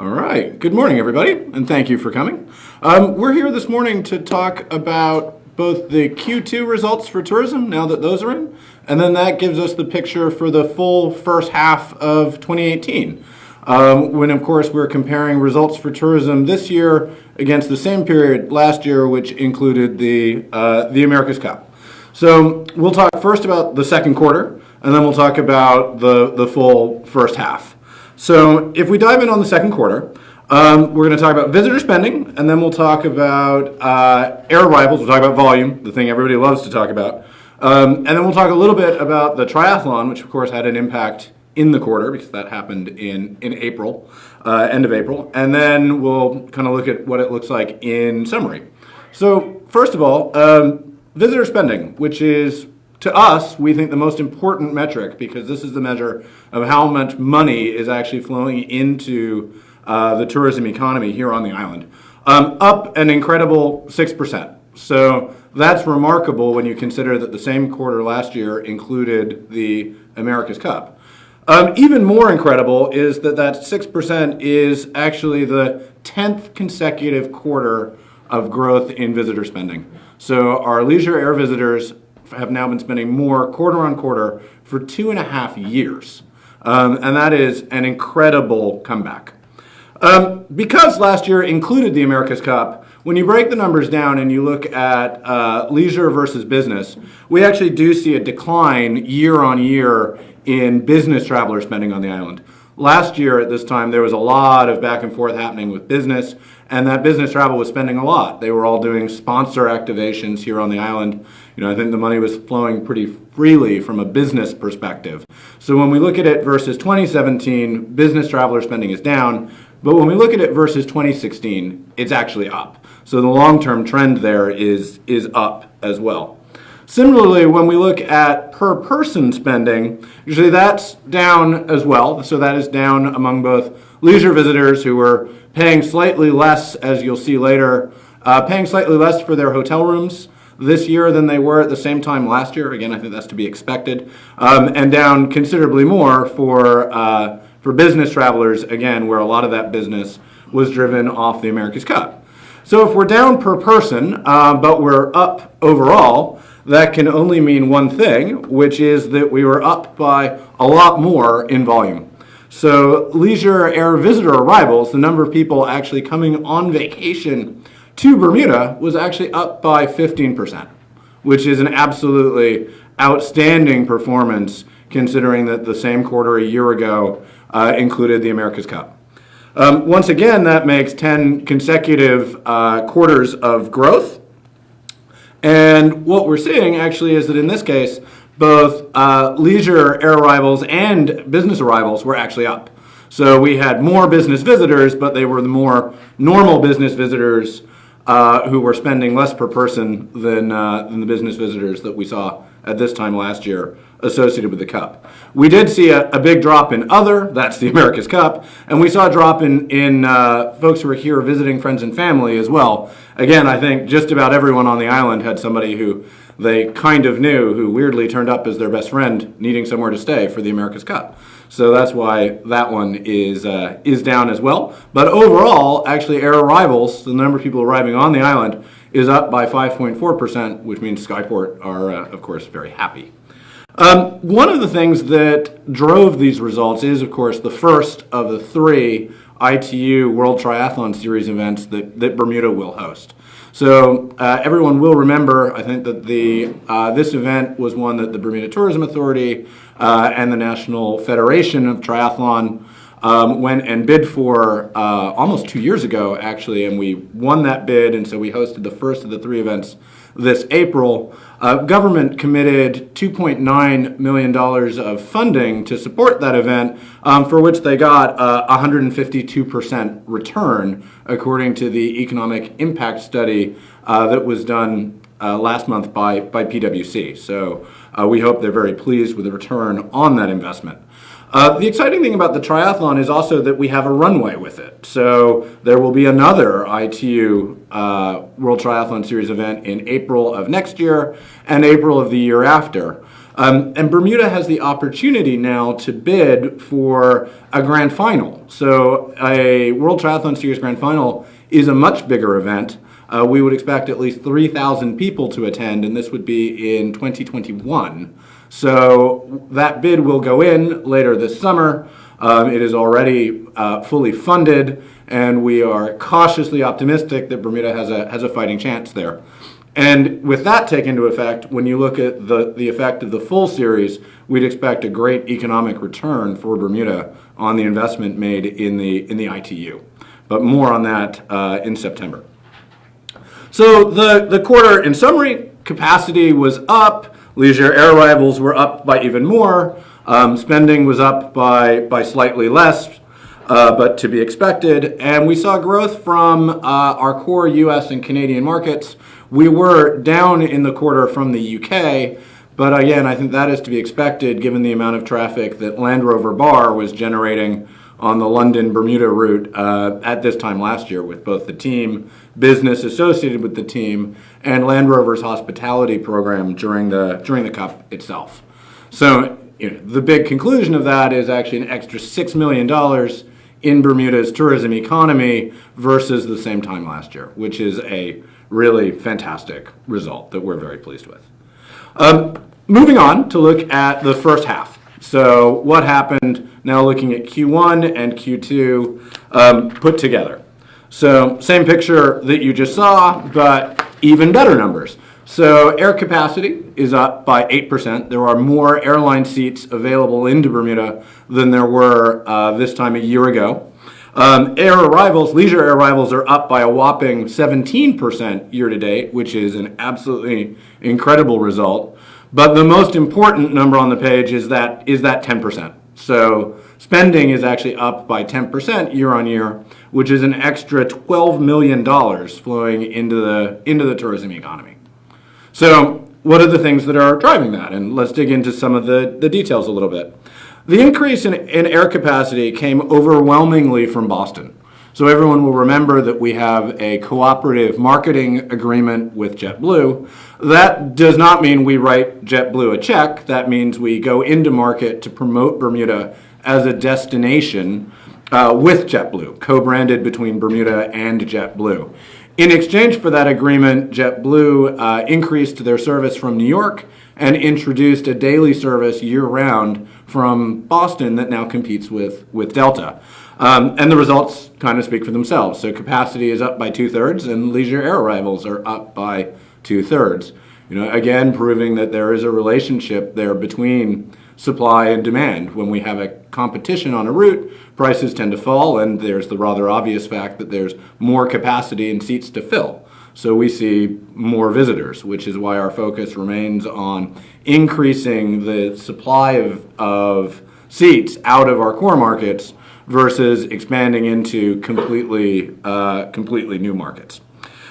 All right. Good morning, everybody, and thank you for coming. We're here this morning to talk about both the Q2 results for tourism, now that those are in, and then that gives us the picture for the full first half of 2018. When, of course, we're comparing results for tourism this year against the same period last year, which included the America's Cup. So we'll talk first about the second quarter, and then we'll talk about the full first half. So if we dive in on the second quarter, we're going to talk about visitor spending, and then we'll talk about air arrivals. We'll talk about volume, the thing everybody loves to talk about. And then we'll talk a little bit about the triathlon, which of course had an impact in the quarter because that happened in April, end of April. And then we'll kind of look at what it looks like in summary. So first of all, visitor spending, which is, to us, we think the most important metric because this is the measure of how much money is actually flowing into the tourism economy here on the island. Up an incredible 6%. So that's remarkable when you consider that the same quarter last year included the America's Cup. Even more incredible is that 6% is actually the 10th consecutive quarter of growth in visitor spending. So our leisure air visitors have now been spending more quarter on quarter for 2.5 years. And that is an incredible comeback. Because last year included the America's Cup, when you break the numbers down and you look at leisure versus business, we actually do see a decline year on year in business traveler spending on the island. Last year at this time, there was a lot of back and forth happening with business, and that business travel was spending a lot. They were all doing sponsor activations here on the island. I think the money was flowing pretty freely from a business perspective. So when we look at it versus 2017, business traveler spending is down, but when we look at it versus 2016, it's actually up. So the long-term trend there is up as well. Similarly, when we look at per person spending, usually that's down as well. So that is down among both leisure visitors who are paying slightly less, as you'll see later, paying slightly less for their hotel rooms this year than they were at the same time last year. Again, I think that's to be expected. And down considerably more for business travelers, again, where a lot of that business was driven off the America's Cup. So if we're down per person, but we're up overall, that can only mean one thing, which is that we were up by a lot more in volume. So leisure air visitor arrivals, the number of people actually coming on vacation to Bermuda, was actually up by 15%, which is an absolutely outstanding performance considering that the same quarter a year ago included the America's Cup. Once again, that makes 10 consecutive quarters of growth. And what we're seeing actually is that in this case, both leisure air arrivals and business arrivals were actually up. So we had more business visitors, but they were the more normal business visitors who were spending less per person than the business visitors that we saw at this time last year associated with the Cup. We did see a big drop in other, that's the America's Cup, and we saw a drop in folks who were here visiting friends and family as well. Again, I think just about everyone on the island had somebody who they kind of knew who weirdly turned up as their best friend needing somewhere to stay for the America's Cup. So that's why that one is down as well. But overall, actually air arrivals, the number of people arriving on the island, is up by 5.4%, which means Skyport are, of course, very happy. One of the things that drove these results is, of course, the first of the 3 ITU World Triathlon Series events that Bermuda will host. So everyone will remember, I think, that this event was one that the Bermuda Tourism Authority and the National Federation of Triathlon went and bid for almost 2 years ago, actually, and we won that bid, and so we hosted the first of the 3 events this April. Government committed $2.9 million of funding to support that event, for which they got 152% return, according to the economic impact study that was done last month by PwC. So we hope they're very pleased with the return on that investment. The exciting thing about the triathlon is also that we have a runway with it. So there will be another ITU World Triathlon Series event in April of next year and April of the year after. And Bermuda has the opportunity now to bid for a grand final. So a World Triathlon Series grand final is a much bigger event. We would expect at least 3,000 people to attend, and this would be in 2021. So that bid will go in later this summer. It is already fully funded, and we are cautiously optimistic that Bermuda has a fighting chance there. And with that taken into effect, when you look at the effect of the full series, we'd expect a great economic return for Bermuda on the investment made in the ITU. But more on that in September. So the quarter, in summary, capacity was up, leisure air arrivals were up by even more, spending was up by slightly less, but to be expected, and we saw growth from our core US and Canadian markets. We were down in the quarter from the UK, but again, I think that is to be expected given the amount of traffic that Land Rover Bar was generating on the London-Bermuda route at this time last year with both the team, business associated with the team, and Land Rover's hospitality program during the Cup itself. So the big conclusion of that is actually an extra $6 million in Bermuda's tourism economy versus the same time last year, which is a really fantastic result that we're very pleased with. Moving on to look at the first half. So what happened now looking at Q1 and Q2 put together. So same picture that you just saw, but even better numbers. So air capacity is up by 8%. There are more airline seats available into Bermuda than there were this time a year ago. Air arrivals, leisure air arrivals are up by a whopping 17% year to date, which is an absolutely incredible result. But the most important number on the page is that 10%. So spending is actually up by 10% year on year, which is an extra $12 million flowing into the tourism economy. So what are the things that are driving that? And let's dig into some of the details a little bit. The increase in air capacity came overwhelmingly from Boston. So everyone will remember that we have a cooperative marketing agreement with JetBlue. That does not mean we write JetBlue a check. That means we go into market to promote Bermuda as a destination with JetBlue, co-branded between Bermuda and JetBlue. In exchange for that agreement, JetBlue increased their service from New York and introduced a daily service year-round from Boston that now competes with Delta. And the results kind of speak for themselves. So capacity is up by 2/3 and leisure air arrivals are up by 2/3. Again, proving that there is a relationship there between supply and demand. When we have a competition on a route, prices tend to fall, and there's the rather obvious fact that there's more capacity and seats to fill. So we see more visitors, which is why our focus remains on increasing the supply of seats out of our core markets versus expanding into completely new markets.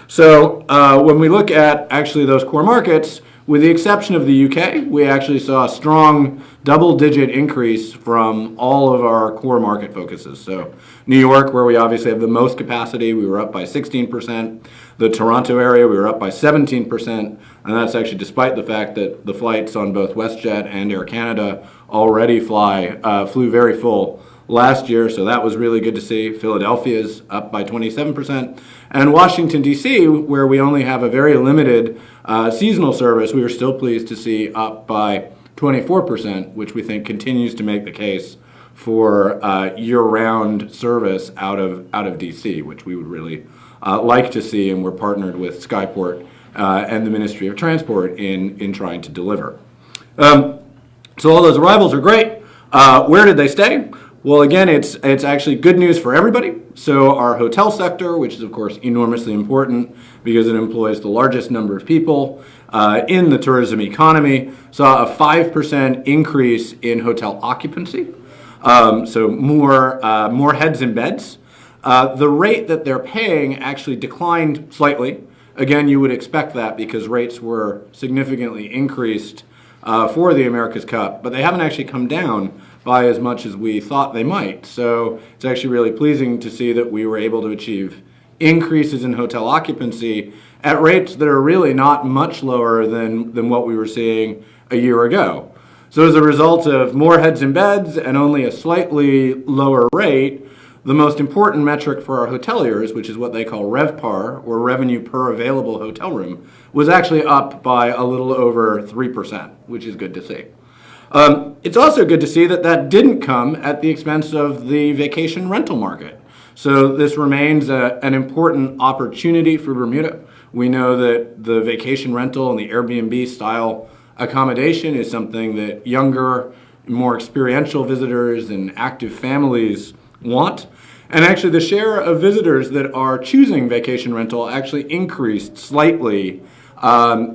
So when we look at actually those core markets, with the exception of the UK, we actually saw a strong double-digit increase from all of our core market focuses. So New York, where we obviously have the most capacity, we were up by 16%. The Toronto area, we were up by 17%. And that's actually despite the fact that the flights on both WestJet and Air Canada already flew very full last year, so that was really good to see. Philadelphia's up by 27%. And Washington, D.C., where we only have a very limited seasonal service, we were still pleased to see up by 24%, which we think continues to make the case for year-round service out of D.C., which we would really like to see, and we're partnered with Skyport and the Ministry of Transport in trying to deliver. So all those arrivals are great. Where did they stay? Well, again, it's actually good news for everybody. So our hotel sector, which is of course enormously important because it employs the largest number of people in the tourism economy, saw a 5% increase in hotel occupancy. So more heads in beds. The rate that they're paying actually declined slightly. Again, you would expect that because rates were significantly increased for the America's Cup, but they haven't actually come down by as much as we thought they might. So it's actually really pleasing to see that we were able to achieve increases in hotel occupancy at rates that are really not much lower than what we were seeing a year ago. So as a result of more heads in beds and only a slightly lower rate, the most important metric for our hoteliers, which is what they call RevPAR, or revenue per available hotel room, was actually up by a little over 3%, which is good to see. It's also good to see that that didn't come at the expense of the vacation rental market. So this remains an important opportunity for Bermuda. We know that the vacation rental and the Airbnb style accommodation is something that younger, more experiential visitors and active families want. And actually the share of visitors that are choosing vacation rental actually increased slightly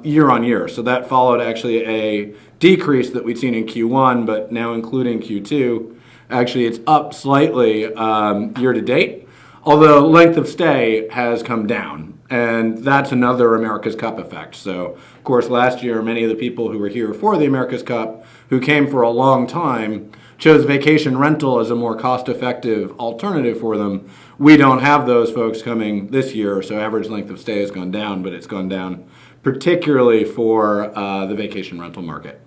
year on year. So that followed actually a decrease that we'd seen in Q1, but now including Q2. Actually, it's up slightly year to date, although length of stay has come down. And that's another America's Cup effect. So, of course, last year, many of the people who were here for the America's Cup, who came for a long time, chose vacation rental as a more cost-effective alternative for them. We don't have those folks coming this year, so average length of stay has gone down, but it's gone down particularly for the vacation rental market.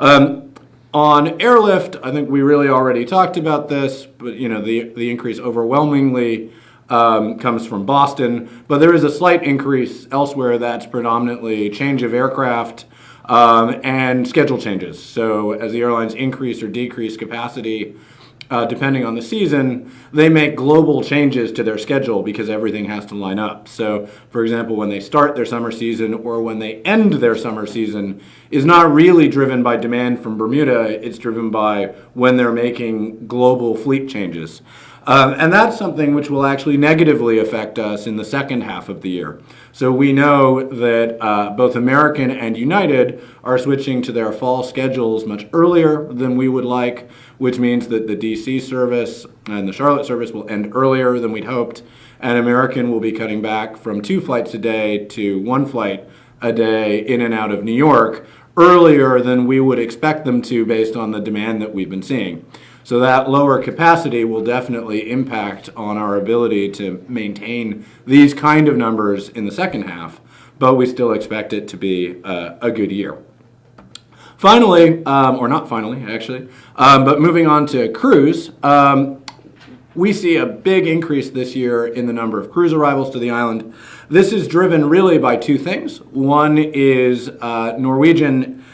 On airlift, I think we really already talked about this, but the increase overwhelmingly comes from Boston, but there is a slight increase elsewhere that's predominantly change of aircraft and schedule changes. So as the airlines increase or decrease capacity, depending on the season, they make global changes to their schedule because everything has to line up. So, for example, when they start their summer season or when they end their summer season is not really driven by demand from Bermuda, it's driven by when they're making global fleet changes. And that's something which will actually negatively affect us in the second half of the year. So we know that both American and United are switching to their fall schedules much earlier than we would like, which means that the DC service and the Charlotte service will end earlier than we'd hoped, and American will be cutting back from 2 flights a day to 1 flight a day in and out of New York earlier than we would expect them to based on the demand that we've been seeing. So that lower capacity will definitely impact on our ability to maintain these kind of numbers in the second half, but we still expect it to be a good year. Finally, or not finally actually, but moving on to cruise, we see a big increase this year in the number of cruise arrivals to the island. This is driven really by 2 things. One is Norwegian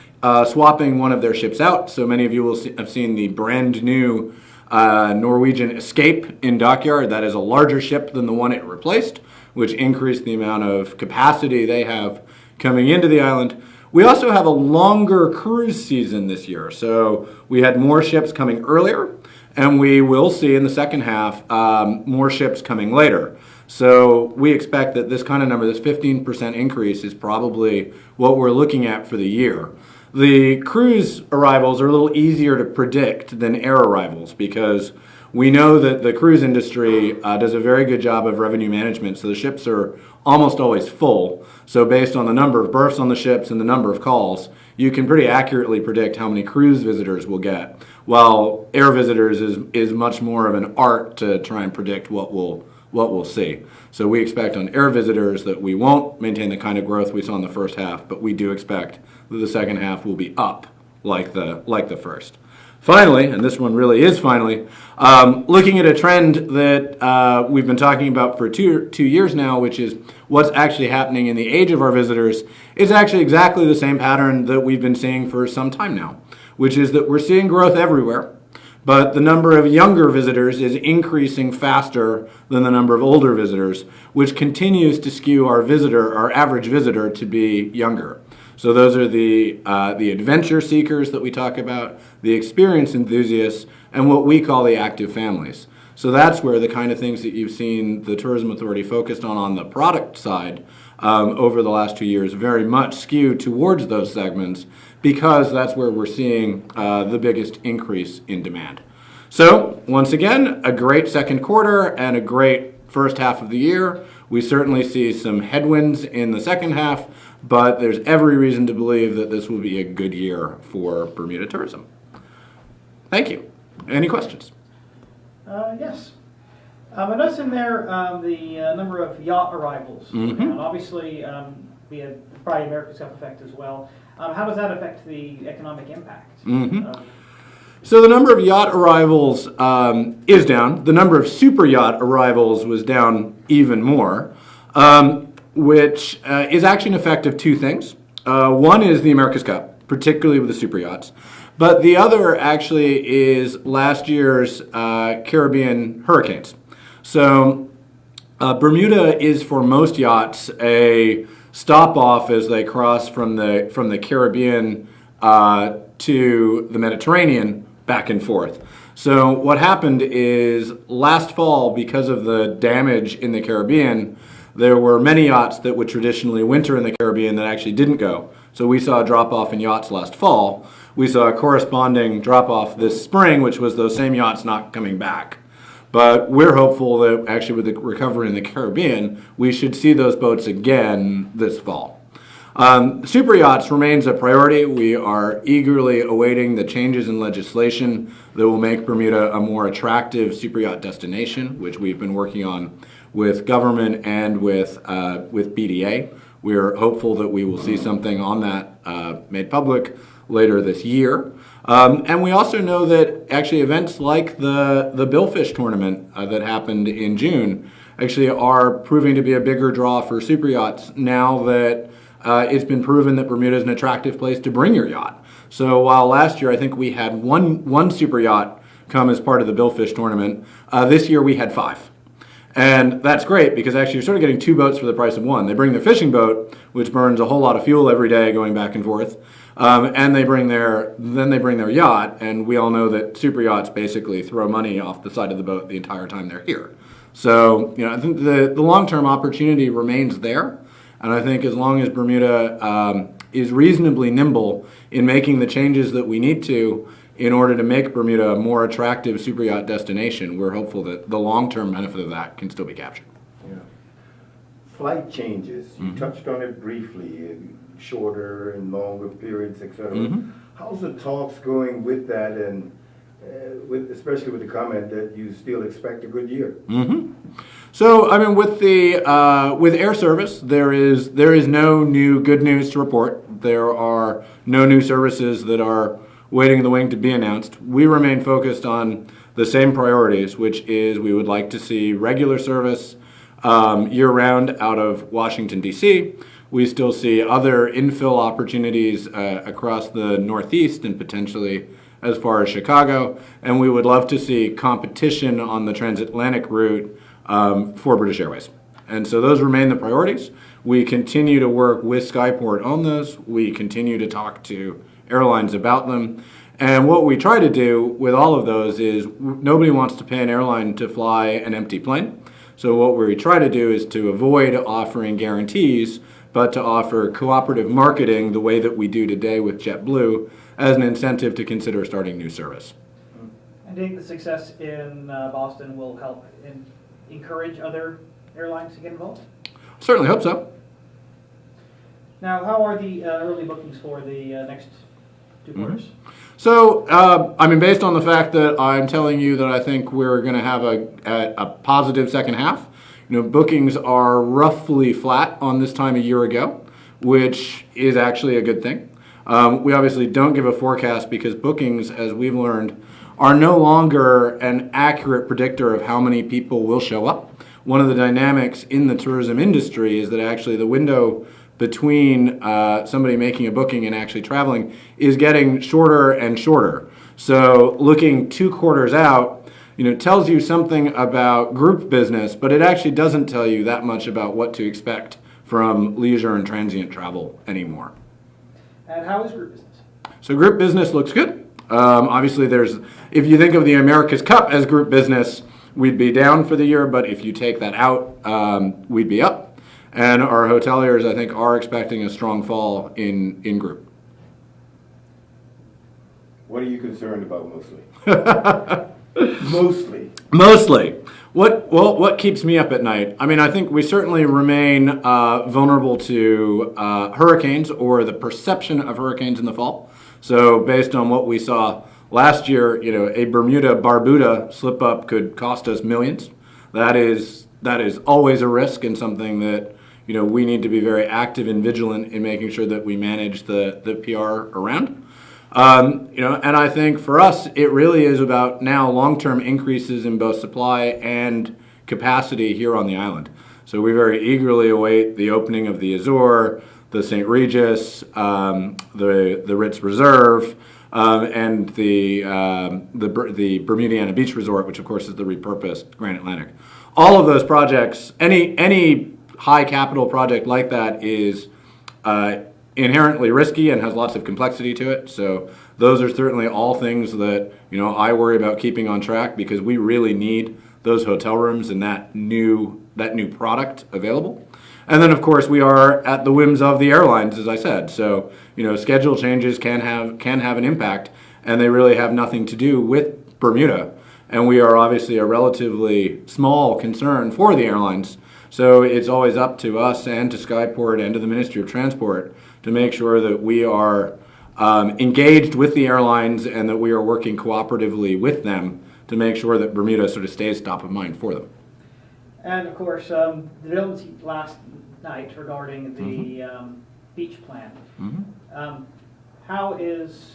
swapping one of their ships out. So many of you will have seen the brand new Norwegian Escape in dockyard. That is a larger ship than the one it replaced, which increased the amount of capacity they have coming into the island. We also have a longer cruise season this year. So we had more ships coming earlier, and we will see in the second half more ships coming later. So we expect that this kind of number, this 15% increase, is probably what we're looking at for the year. The cruise arrivals are a little easier to predict than air arrivals because we know that the cruise industry does a very good job of revenue management, so the ships are almost always full. So based on the number of berths on the ships and the number of calls, you can pretty accurately predict how many cruise visitors we'll get, while air visitors is much more of an art to try and predict what we'll see. So we expect on air visitors that we won't maintain the kind of growth we saw in the first half, but we do expect that the second half will be up like the first. Finally, and this one really is finally, looking at a trend that we've been talking about for two years now, which is what's actually happening in the age of our visitors, is actually exactly the same pattern that we've been seeing for some time now, which is that we're seeing growth everywhere, but the number of younger visitors is increasing faster than the number of older visitors, which continues to skew our average visitor to be younger. So those are the adventure seekers that we talk about, the experience enthusiasts, and what we call the active families. So that's where the kind of things that you've seen the Tourism Authority focused on the product side over the last 2 years very much skew towards those segments because that's where we're seeing the biggest increase in demand. So once again, a great second quarter and a great first half of the year. We certainly see some headwinds in the second half, but there's every reason to believe that this will be a good year for Bermuda tourism. Thank you. Any questions? Yes. I noticed in there the number of yacht arrivals. Mm-hmm. And obviously, we had probably America's Cup effect as well. How does that affect the economic impact? So the number of yacht arrivals is down. The number of super yacht arrivals was down even more, which is actually an effect of two things. One is the America's Cup, particularly with the super yachts. But the other actually is last year's Caribbean hurricanes. So Bermuda is for most yachts a stop off as they cross from the Caribbean to the Mediterranean back and forth. So what happened is last fall, because of the damage in the Caribbean, there were many yachts that would traditionally winter in the Caribbean that actually didn't go. So we saw a drop off in yachts last fall. We saw a corresponding drop off this spring, which was those same yachts not coming back. But we're hopeful that actually with the recovery in the Caribbean, we should see those boats again this fall. Super yachts remains a priority. We are eagerly awaiting the changes in legislation that will make Bermuda a more attractive super yacht destination, which we've been working on with government and with BDA. We are hopeful that we will see something on that made public later this year. And we also know that actually events like the Billfish tournament that happened in June actually are proving to be a bigger draw for super yachts now that it's been proven that Bermuda is an attractive place to bring your yacht. So while last year I think we had one super yacht come as part of the Billfish tournament, this year we had 5. And that's great because actually you're sort of getting 2 boats for the price of 1. They bring their fishing boat, which burns a whole lot of fuel every day going back and forth, and they bring their yacht, and we all know that super yachts basically throw money off the side of the boat the entire time they're here. So I think the long-term opportunity remains there, and I think as long as Bermuda is reasonably nimble in making the changes that we need to in order to make Bermuda a more attractive super yacht destination, we're hopeful that the long-term benefit of that can still be captured. Yeah. Flight changes, you touched on it briefly, shorter and longer periods, etc. How's the talks going with that, and especially with the comment that you still expect a good year? So, I mean, with air service, there is no new good news to report. There are no new services that are waiting in the wing to be announced. We remain focused on the same priorities, which is we would like to see regular service year-round out of Washington, D.C. We still see other infill opportunities across the Northeast and potentially as far as Chicago. And we would love to see competition on the transatlantic route for British Airways. And so those remain the priorities. We continue to work with Skyport on those. We continue to talk to airlines about them. And what we try to do with all of those is nobody wants to pay an airline to fly an empty plane. So what we try to do is to avoid offering guarantees, but to offer cooperative marketing the way that we do today with JetBlue as an incentive to consider starting new service. And do you think the success in Boston will help encourage other airlines to get involved? Certainly hope so. Now, how are the early bookings for the next 2 quarters? So, I mean, based on the fact that I'm telling you that I think we're going to have a positive second half, bookings are roughly flat on this time a year ago, which is actually a good thing. We obviously don't give a forecast because bookings, as we've learned, are no longer an accurate predictor of how many people will show up. One of the dynamics in the tourism industry is that actually the window between somebody making a booking and actually traveling is getting shorter and shorter. So looking 2 quarters out, tells you something about group business, but it actually doesn't tell you that much about what to expect from leisure and transient travel anymore. And how is group business? So group business looks good. Obviously, if you think of the America's Cup as group business, we'd be down for the year, but if you take that out, we'd be up. And our hoteliers, I think, are expecting a strong fall in group. What are you concerned about mostly? Mostly. What keeps me up at night? I mean, I think we certainly remain vulnerable to hurricanes or the perception of hurricanes in the fall. So based on what we saw last year, a Barbuda slip up could cost us millions. That is always a risk and something that we need to be very active and vigilant in making sure that we manage the PR around. And I think for us, it really is about now long-term increases in both supply and capacity here on the island. So we very eagerly await the opening of the Azure, the St. Regis, the Ritz Reserve, and the Bermudiana Beach Resort, which of course is the repurposed Grand Atlantic. All of those projects, any high capital project like that is inherently risky and has lots of complexity to it. So those are certainly all things that I worry about keeping on track, because we really need those hotel rooms and that new product available. And then of course we are at the whims of the airlines, as I said. So schedule changes can have an impact, and they really have nothing to do with Bermuda. And we are obviously a relatively small concern for the airlines. So it's always up to us and to Skyport and to the Ministry of Transport to make sure that we are engaged with the airlines and that we are working cooperatively with them to make sure that Bermuda sort of stays top of mind for them. And of course, the developments last night regarding the beach plan. How is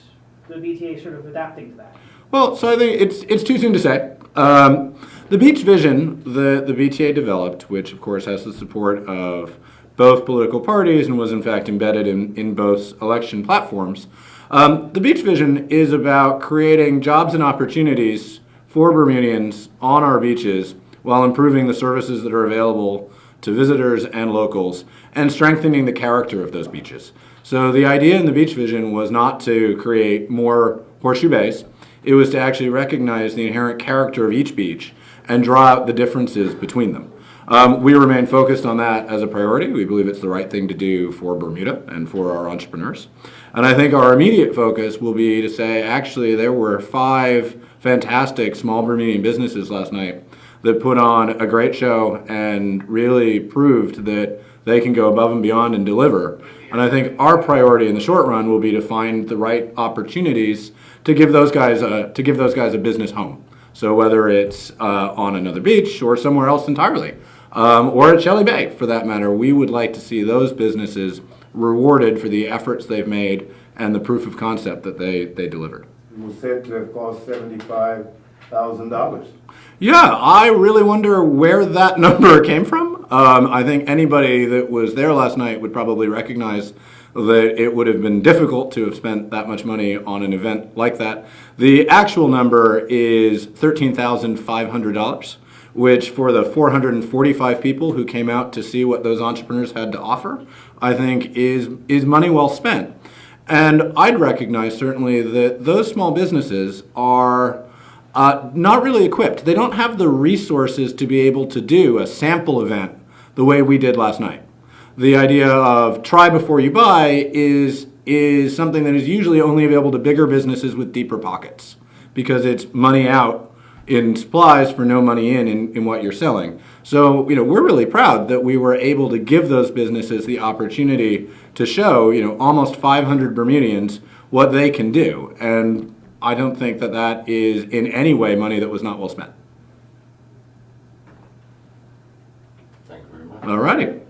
the BTA sort of adapting to that? Well, so I think it's too soon to say. The beach vision the BTA developed, which of course has the support of both political parties and was in fact embedded in both election platforms. The beach vision is about creating jobs and opportunities for Bermudians on our beaches while improving the services that are available to visitors and locals and strengthening the character of those beaches. So the idea in the beach vision was not to create more horseshoe bays. It was to actually recognize the inherent character of each beach and draw out the differences between them. We remain focused on that as a priority. We believe it's the right thing to do for Bermuda and for our entrepreneurs. And I think our immediate focus will be to say, actually, there were 5 fantastic small Bermudian businesses last night that put on a great show and really proved that they can go above and beyond and deliver. And I think our priority in the short run will be to find the right opportunities to give those guys a business home. So whether it's on another beach or somewhere else entirely, or at Shelley Bay for that matter, we would like to see those businesses rewarded for the efforts they've made and the proof of concept that they delivered. It was said to have cost $75,000. Yeah, I really wonder where that number came from. I think anybody that was there last night would probably recognize that it would have been difficult to have spent that much money on an event like that. The actual number is $13,500, which for the 445 people who came out to see what those entrepreneurs had to offer, I think is money well spent. And I'd recognize certainly that those small businesses are not really equipped. They don't have the resources to be able to do a sample event the way we did last night. The idea of try before you buy is something that is usually only available to bigger businesses with deeper pockets, because it's money out in supplies for no money in what you're selling. So, we're really proud that we were able to give those businesses the opportunity to show, almost 500 Bermudians what they can do. And I don't think that is in any way money that was not well spent. Thank you very much. All righty.